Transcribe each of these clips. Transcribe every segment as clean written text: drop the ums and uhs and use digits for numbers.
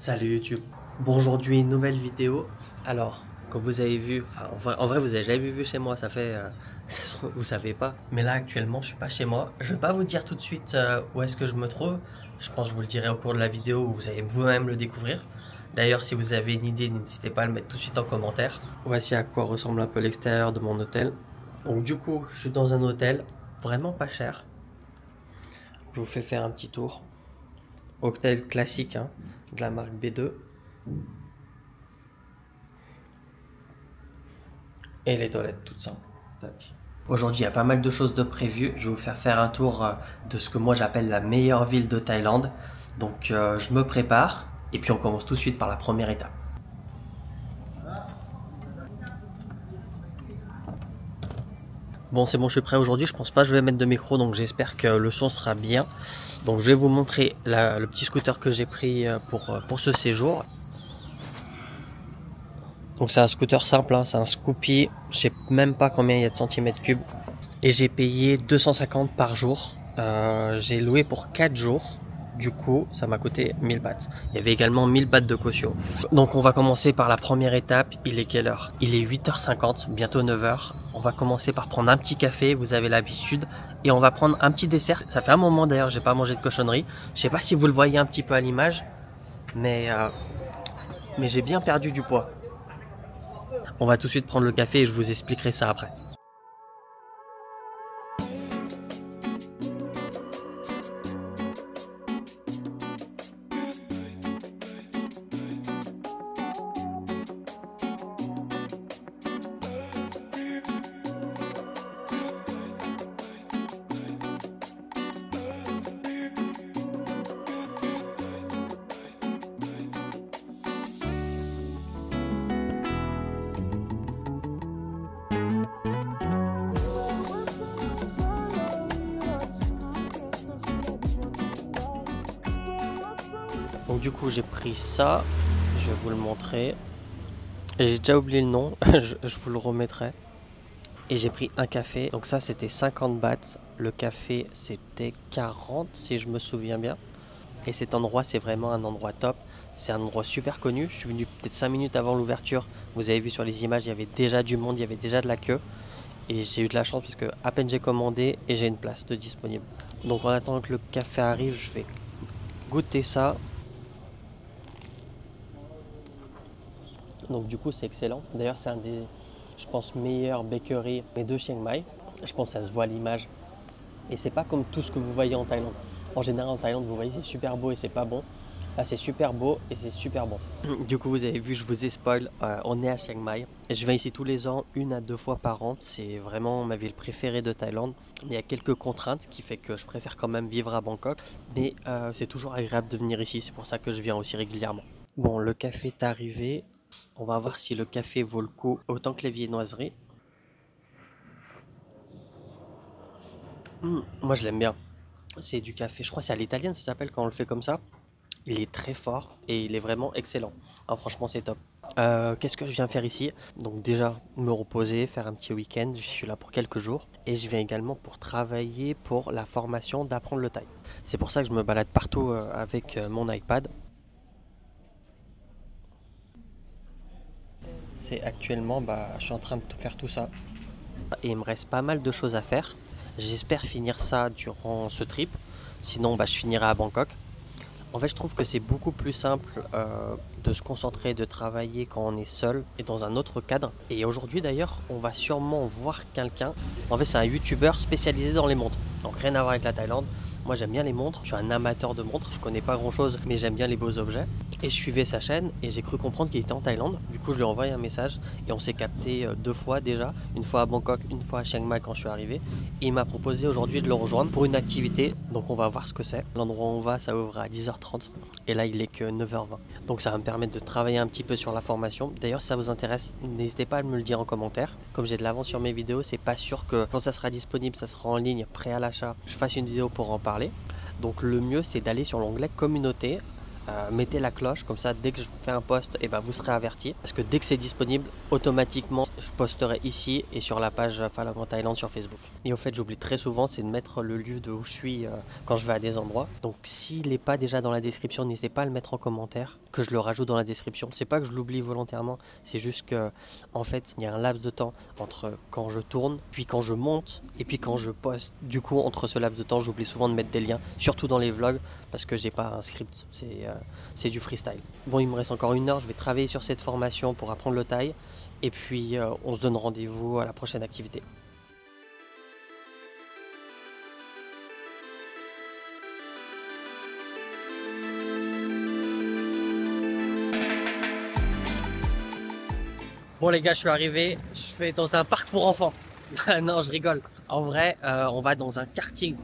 Salut YouTube. Bon, aujourd'hui une nouvelle vidéo. Alors, comme vous avez vu, en vrai vous avez jamais vu chez moi, ça fait vous savez pas. Mais là actuellement je suis pas chez moi. Je vais pas vous dire tout de suite où est-ce que je me trouve. Je pense que je vous le dirai au cours de la vidéo où vous allez vous-même le découvrir. D'ailleurs, si vous avez une idée, n'hésitez pas à le mettre tout de suite en commentaire. Voici à quoi ressemble un peu l'extérieur de mon hôtel. Donc du coup, je suis dans un hôtel vraiment pas cher. Je vous fais faire un petit tour. Hôtel classique, hein, de la marque B2. Et les toilettes toutes simples. Aujourd'hui, il y a pas mal de choses de prévues. Je vais vous faire un tour de ce que moi j'appelle la meilleure ville de Thaïlande. Donc je me prépare et puis on commence tout de suite par la première étape. Bon, c'est bon, je suis prêt aujourd'hui. Je pense pas que je vais mettre de micro, donc j'espère que le son sera bien. Donc je vais vous montrer le petit scooter que j'ai pris pour ce séjour. Donc c'est un scooter simple, hein, c'est un Scoopy, je sais même pas combien il y a de centimètres cubes. Et j'ai payé 250 par jour. J'ai loué pour 4 jours. Du coup, ça m'a coûté 1000 bahts. Il y avait également 1000 bahts de caution. Donc on va commencer par la première étape. Il est quelle heure? Il est 8h50, bientôt 9h. On va commencer par prendre un petit café, vous avez l'habitude. Et on va prendre un petit dessert. Ça fait un moment d'ailleurs, j'ai pas mangé de cochonnerie. Je sais pas si vous le voyez un petit peu à l'image. Mais j'ai bien perdu du poids. On va tout de suite prendre le café et je vous expliquerai ça après. Donc du coup j'ai pris ça, je vais vous le montrer. J'ai déjà oublié le nom, je vous le remettrai. Et j'ai pris un café, donc ça c'était 50 bahts. Le café c'était 40 si je me souviens bien. Et cet endroit c'est vraiment un endroit top. C'est un endroit super connu, je suis venu peut-être 5 minutes avant l'ouverture. Vous avez vu sur les images, il y avait déjà du monde, il y avait déjà de la queue. Et j'ai eu de la chance parce que à peine j'ai commandé et j'ai une place de disponible. Donc en attendant que le café arrive, je vais goûter ça. Donc du coup c'est excellent. D'ailleurs c'est un des, je pense, meilleurs bakeries de Chiang Mai. Je pense que ça se voit à l'image. Et c'est pas comme tout ce que vous voyez en Thaïlande. En général en Thaïlande vous voyez c'est super beau et c'est pas bon. Là c'est super beau et c'est super bon. Du coup vous avez vu, je vous ai spoil, on est à Chiang Mai. Et je viens ici tous les ans, 1 à 2 fois par an. C'est vraiment ma ville préférée de Thaïlande. Il y a quelques contraintes qui fait que je préfère quand même vivre à Bangkok. Mais c'est toujours agréable de venir ici, c'est pour ça que je viens aussi régulièrement. Bon, le café est arrivé. On va voir si le café vaut le coup autant que les viennoiseries. Moi je l'aime bien. C'est du café, je crois que c'est à l'italienne ça s'appelle quand on le fait comme ça. Il est très fort et il est vraiment excellent. Ah, franchement c'est top. Qu'est-ce que je viens faire ici? Donc déjà me reposer, faire un petit week-end. Je suis là pour quelques jours. Et je viens également pour travailler pour la formation d'apprendre le thaï. C'est pour ça que je me balade partout avec mon iPad. C'est actuellement, je suis en train de faire tout ça. Et il me reste pas mal de choses à faire. J'espère finir ça durant ce trip. Sinon, je finirai à Bangkok. En fait, je trouve que c'est beaucoup plus simple de se concentrer, de travailler quand on est seul et dans un autre cadre. Et aujourd'hui, d'ailleurs, on va sûrement voir quelqu'un. En fait, c'est un YouTuber spécialisé dans les montres. Donc, rien à voir avec la Thaïlande. Moi, j'aime bien les montres. Je suis un amateur de montres. Je connais pas grand-chose, mais j'aime bien les beaux objets. Et je suivais sa chaîne et j'ai cru comprendre qu'il était en Thaïlande. Du coup, je lui ai envoyé un message et on s'est capté 2 fois déjà. Une fois à Bangkok, une fois à Chiang Mai quand je suis arrivé. Et il m'a proposé aujourd'hui de le rejoindre pour une activité. Donc, on va voir ce que c'est. L'endroit où on va, ça ouvre à 10h30. Et là, il est que 9h20. Donc, ça va me permettre de travailler un petit peu sur la formation. D'ailleurs, si ça vous intéresse, n'hésitez pas à me le dire en commentaire. Comme j'ai de l'avance sur mes vidéos, c'est pas sûr que quand ça sera disponible, ça sera en ligne, prêt à l'achat, je fasse une vidéo pour en parler. Donc, le mieux, c'est d'aller sur l'onglet communauté. mettez la cloche, comme ça dès que je fais un post, et ben, vous serez averti. Parce que dès que c'est disponible, automatiquement je posterai ici et sur la page Falun Gong Thaïlande sur Facebook. Et au fait, j'oublie très souvent, c'est de mettre le lieu de où je suis quand je vais à des endroits. Donc s'il n'est pas déjà dans la description, n'hésitez pas à le mettre en commentaire, que je le rajoute dans la description. C'est pas que je l'oublie volontairement, c'est juste que en fait il y a un laps de temps entre quand je tourne, puis quand je monte et puis quand je poste. Du coup, entre ce laps de temps, j'oublie souvent de mettre des liens, surtout dans les vlogs, parce que j'ai pas un script, c'est du freestyle. Bon, il me reste encore 1 heure, je vais travailler sur cette formation pour apprendre le thaï, et puis on se donne rendez-vous à la prochaine activité. Bon les gars, je suis arrivé, je vais dans un parc pour enfants. Non, je rigole. En vrai, on va dans un karting.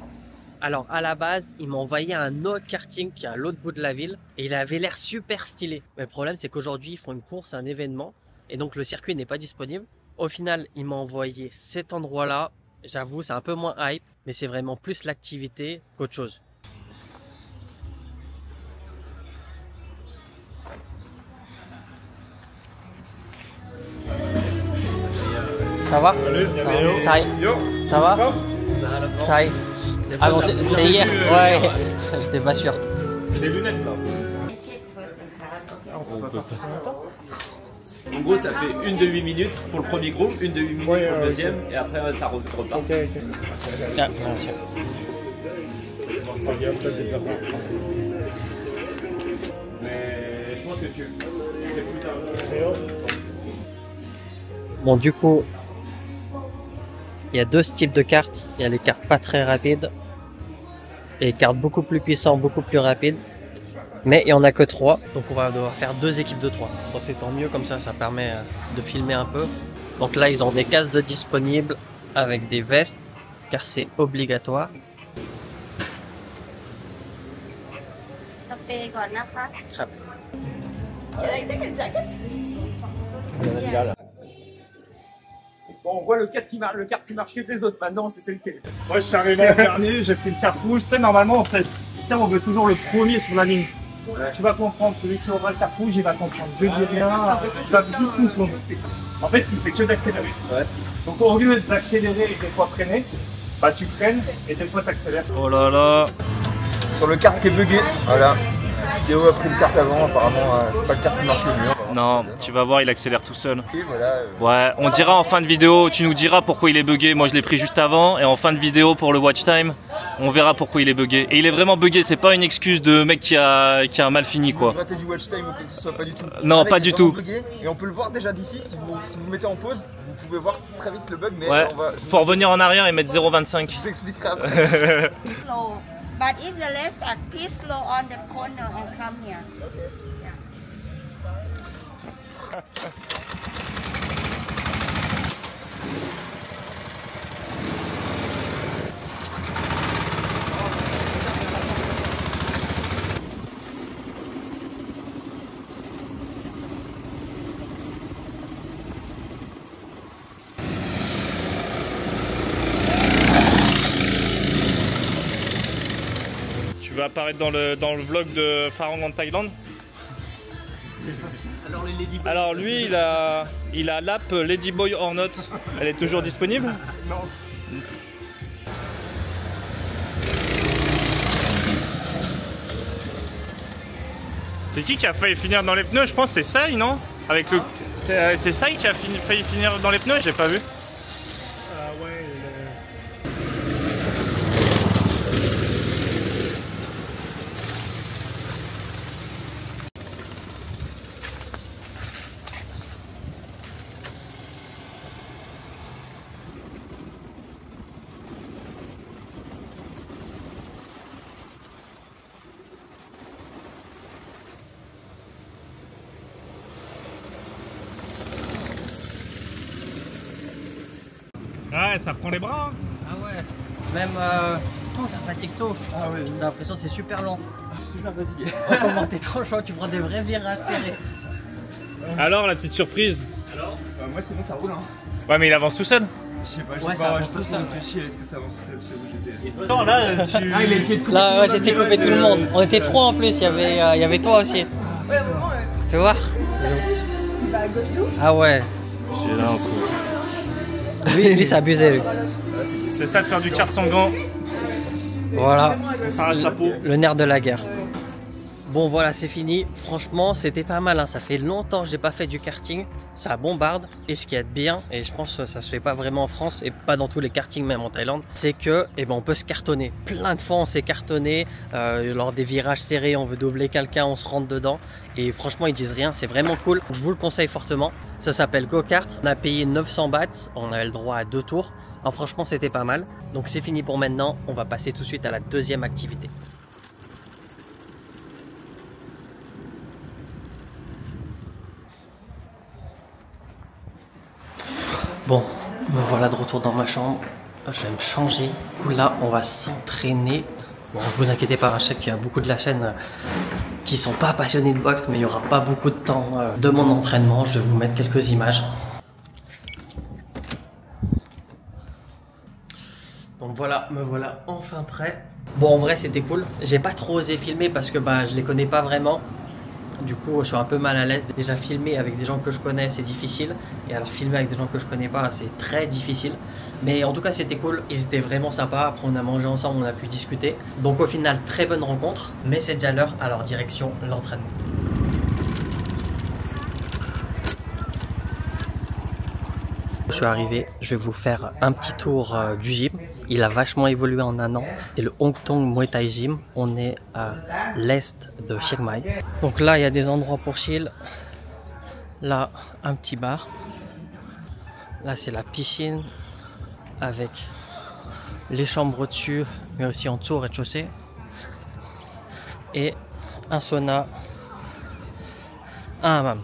Alors à la base, il m'a envoyé un autre karting qui est à l'autre bout de la ville et il avait l'air super stylé. Mais le problème, c'est qu'aujourd'hui, ils font une course, un événement et donc le circuit n'est pas disponible. Au final, il m'a envoyé cet endroit-là. J'avoue, c'est un peu moins hype, mais c'est vraiment plus l'activité qu'autre chose. Ça va? Salut, ça va? Ça y ah bon, c'est hier? Ouais, j'étais pas sûr. C'est des lunettes là. En gros, ça fait une de 8 minutes pour le premier groupe, une de 8 minutes pour le deuxième, et après ça repart. Ah, bien sûr. Mais je pense que tu fais plus tard. Bon, du coup, il y a deux types de cartes. Il y a les cartes pas très rapides et les cartes beaucoup plus puissantes, beaucoup plus rapides. Mais il n'y en a que 3, donc on va devoir faire 2 équipes de 3. Bon, c'est tant mieux, comme ça permet de filmer un peu. Donc là, ils ont des casques de disponibles avec des vestes, car c'est obligatoire. Bon, on voit le 4 qui marche mieux que les autres maintenant, c'est lequel? Moi je suis arrivé en dernier, j'ai pris le carte rouge. Tu sais, normalement on veut toujours le premier sur la ligne. Tu vas comprendre, celui qui aura le carte rouge, il va comprendre. Je dis rien, il va juste comprendre. En fait, il fait que d'accélérer. Ouais. Donc au lieu d'accélérer et des fois freiner, bah tu freines et des fois t'accélères. Oh là là. Sur le carte qui est bugué, voilà. Théo a pris le carte avant, apparemment c'est pas le carte qui marche le mieux. Non, tu vas voir, il accélère tout seul. Et voilà, Ouais, on dira en fin de vidéo, tu nous diras pourquoi il est bugué. Moi je l'ai pris juste avant et en fin de vidéo pour le watch time, on verra pourquoi il est bugué. Et il est vraiment bugué, c'est pas une excuse de mec qui a mal fini quoi. Rater du watch time ou que ce soit pas du tout. Non, pas du tout. Bugué, et on peut le voir déjà d'ici, si vous mettez en pause, vous pouvez voir très vite le bug, mais Ouais, faut revenir en arrière et mettre 0,25. Je vous expliquerai après. Slow, but if the left at please slow on the corner and come here. Tu vas apparaître dans le vlog de Falun Gong Thaïlande. Alors lui il a l'app Ladyboy or Not. Elle est toujours disponible? Non. C'est qui a failli finir dans les pneus? Je pense que c'est Sai, non? Avec le... C'est Sai qui a failli finir dans les pneus, j'ai pas vu. Ouais. Ouais, ça prend les bras. Hein. Ah ouais, même tout, ça fatigue tout. Ah ouais. J'ai l'impression que c'est super lent. Je suis super fatigué. Comment t'es trop chaud, tu prends des vrais virages serrés. Alors la petite surprise? Alors moi c'est bon, ça roule hein. Ouais mais il avance tout seul. Je sais pas, Ouais, ça avance tout seul. réfléchi à est-ce que ça avance tout seul, c'est où j'étais. Attends, là, tu... Ah, il a essayé de couper. Là, ouais, j'ai essayé de couper tout le monde. On était trois en plus, il y avait toi aussi. Tu vois? Il va à gauche tout. Ah ouais. J'ai là un coup. Lui c'est abusé lui. C'est ça de faire du kart sans gants. Voilà. On s'arrache la peau. Le nerf de la guerre. Bon voilà, c'est fini. Franchement, c'était pas mal, hein. Ça fait longtemps que j'ai pas fait du karting. Ça bombarde. Et ce qui est bien, et je pense que ça se fait pas vraiment en France et pas dans tous les kartings, même en Thaïlande, c'est que on peut se cartonner. Plein de fois on s'est cartonné. Lors des virages serrés, on veut doubler quelqu'un, on se rentre dedans. Et franchement, ils disent rien. C'est vraiment cool. Je vous le conseille fortement. Ça s'appelle Go-Kart. On a payé 900 bahts. On avait le droit à 2 tours. Alors franchement, c'était pas mal. Donc c'est fini pour maintenant. On va passer tout de suite à la deuxième activité. Bon, me voilà de retour dans ma chambre. Je vais me changer. Du coup, là, on va s'entraîner. Bon, ne vous inquiétez pas, je sais qu'il y a beaucoup de la chaîne qui sont pas passionnés de boxe, mais il n'y aura pas beaucoup de temps de mon entraînement. Je vais vous mettre quelques images. Donc voilà, me voilà enfin prêt. Bon, en vrai, c'était cool. J'ai pas trop osé filmer parce que je les connais pas vraiment. Du coup, je suis un peu mal à l'aise. Déjà, filmer avec des gens que je connais, c'est difficile. Et alors, filmer avec des gens que je connais pas, c'est très difficile. Mais en tout cas, c'était cool. Ils étaient vraiment sympas. Après, on a mangé ensemble, on a pu discuter. Donc, au final, très bonne rencontre. Mais c'est déjà l'heure. Alors, direction l'entraînement. Je suis arrivé, je vais vous faire un petit tour du gym. Il a vachement évolué en un an. C'est le Hong Tong Muay Thai Gym. On est à l'est de Chiang Mai. Donc là, il y a des endroits pour chill. Là, un petit bar. Là, c'est la piscine avec les chambres au-dessus, mais aussi en dessous au rez-de-chaussée. Et un sauna, un hammam.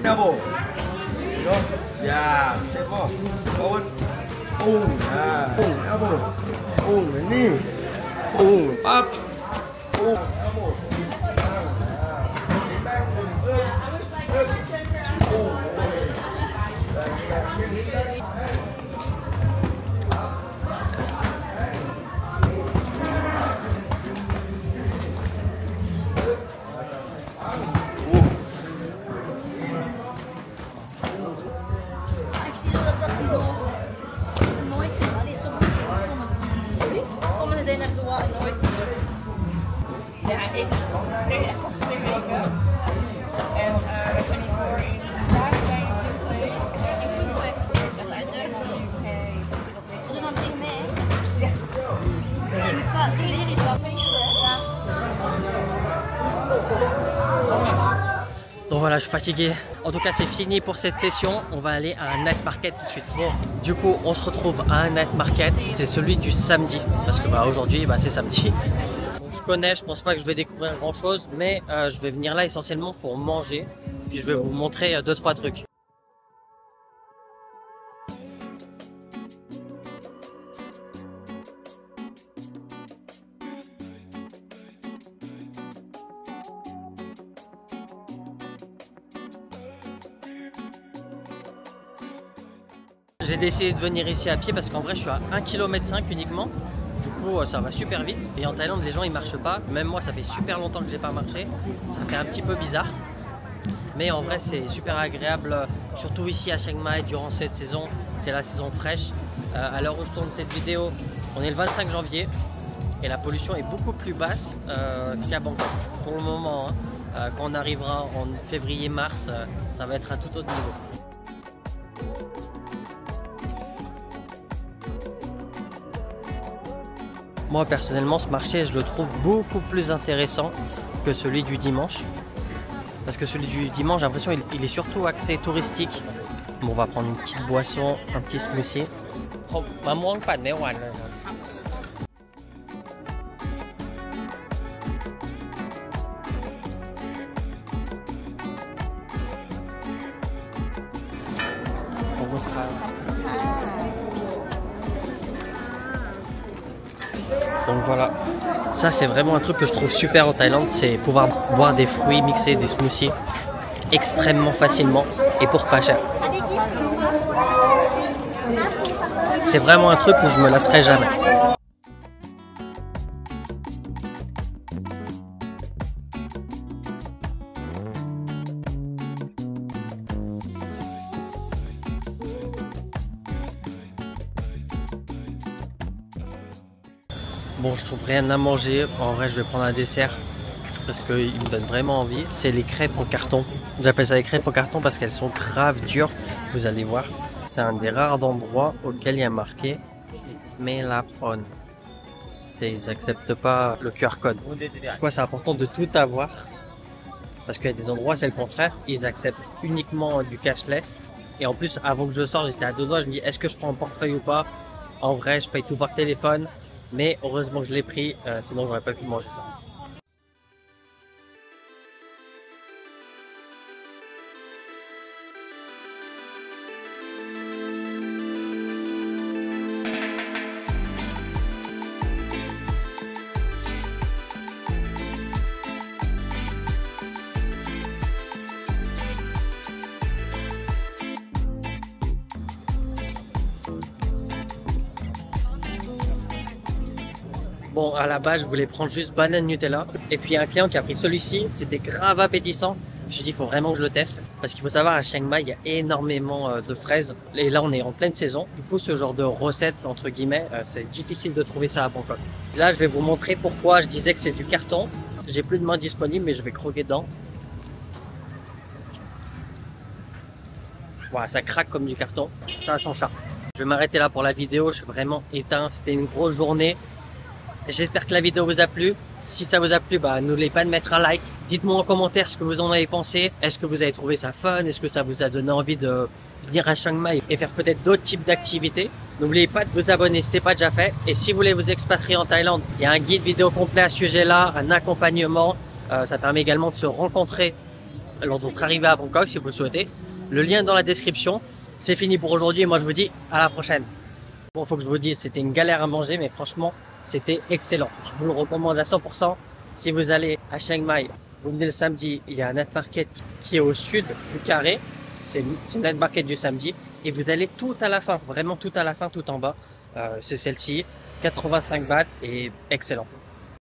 Double. Yeah. Step off. Forward. Boom. Yeah. Boom. Elbow. Boom. Knee. Boom. Up. Boom. Elbow. Donc voilà, je suis fatigué. En tout cas, c'est fini pour cette session. On va aller à un night market tout de suite. Bon, du coup, on se retrouve à un night market. C'est celui du samedi. Parce que aujourd'hui, c'est samedi. Bon, je connais, je pense pas que je vais découvrir grand chose. Mais je vais venir là essentiellement pour manger. Puis je vais vous montrer 2-3 trucs. J'ai décidé de venir ici à pied parce qu'en vrai je suis à 1,5 km uniquement. Du coup ça va super vite. Et en Thaïlande les gens ils marchent pas. Même moi ça fait super longtemps que j'ai pas marché. Ça fait un petit peu bizarre. Mais en vrai c'est super agréable. Surtout ici à Chiang Mai durant cette saison. C'est la saison fraîche. À l'heure où je tourne cette vidéo, on est le 25 janvier. Et la pollution est beaucoup plus basse qu'à Bangkok. Pour le moment, hein. Quand on arrivera en février-mars, ça va être un tout autre niveau. Moi personnellement ce marché je le trouve beaucoup plus intéressant que celui du dimanche. Parce que celui du dimanche j'ai l'impression il est surtout axé touristique. Bon, on va prendre une petite boisson, un petit smoothie. Voilà, ça c'est vraiment un truc que je trouve super en Thaïlande, c'est pouvoir boire des fruits, mixer des smoothies extrêmement facilement et pour pas cher. C'est vraiment un truc où je me lasserai jamais. Bon, je trouve rien à manger. En vrai, je vais prendre un dessert parce qu'il me donne vraiment envie. C'est les crêpes en carton. J'appelle ça les crêpes en carton parce qu'elles sont grave dures. Vous allez voir. C'est un des rares endroits auquel il y a marqué Melapon. Ils n'acceptent pas le QR code. Pourquoi c'est important de tout avoir? Parce qu'il y a des endroits, c'est le contraire. Ils acceptent uniquement du cashless. Et en plus, avant que je sorte, j'étais à deux doigts. Je me dis, est-ce que je prends un portefeuille ou pas? En vrai, je paye tout par téléphone. Mais heureusement que je l'ai pris, sinon j'aurais pas pu manger ça. Bon, à la base, je voulais prendre juste banane Nutella. Et puis, il y a un client qui a pris celui-ci. C'était grave appétissant. Je me suis dit, il faut vraiment que je le teste. Parce qu'il faut savoir, à Chiang Mai, il y a énormément de fraises. Et là, on est en pleine saison. Du coup, ce genre de recette, entre guillemets, c'est difficile de trouver ça à Bangkok. Là, je vais vous montrer pourquoi je disais que c'est du carton. J'ai plus de main disponible, mais je vais croquer dedans. Voilà, ça craque comme du carton. Ça a son charme. Je vais m'arrêter là pour la vidéo. Je suis vraiment éteint. C'était une grosse journée. J'espère que la vidéo vous a plu. Si ça vous a plu, n'oubliez pas de mettre un like. Dites-moi en commentaire ce que vous en avez pensé. Est-ce que vous avez trouvé ça fun? Est-ce que ça vous a donné envie de venir à Chiang Mai et faire peut-être d'autres types d'activités? N'oubliez pas de vous abonner si ce n'est pas déjà fait. Et si vous voulez vous expatrier en Thaïlande, il y a un guide vidéo complet à ce sujet-là, un accompagnement. Ça permet également de se rencontrer lors de votre arrivée à Bangkok si vous le souhaitez. Le lien est dans la description. C'est fini pour aujourd'hui et moi je vous dis à la prochaine. Bon, faut que je vous dise, c'était une galère à manger, mais franchement, c'était excellent. Je vous le recommande à 100%. Si vous allez à Chiang Mai, vous venez le samedi, il y a un night market qui est au sud du carré. C'est le night market du samedi. Et vous allez tout à la fin, vraiment tout à la fin, tout en bas. C'est celle-ci, 85 bahts et excellent.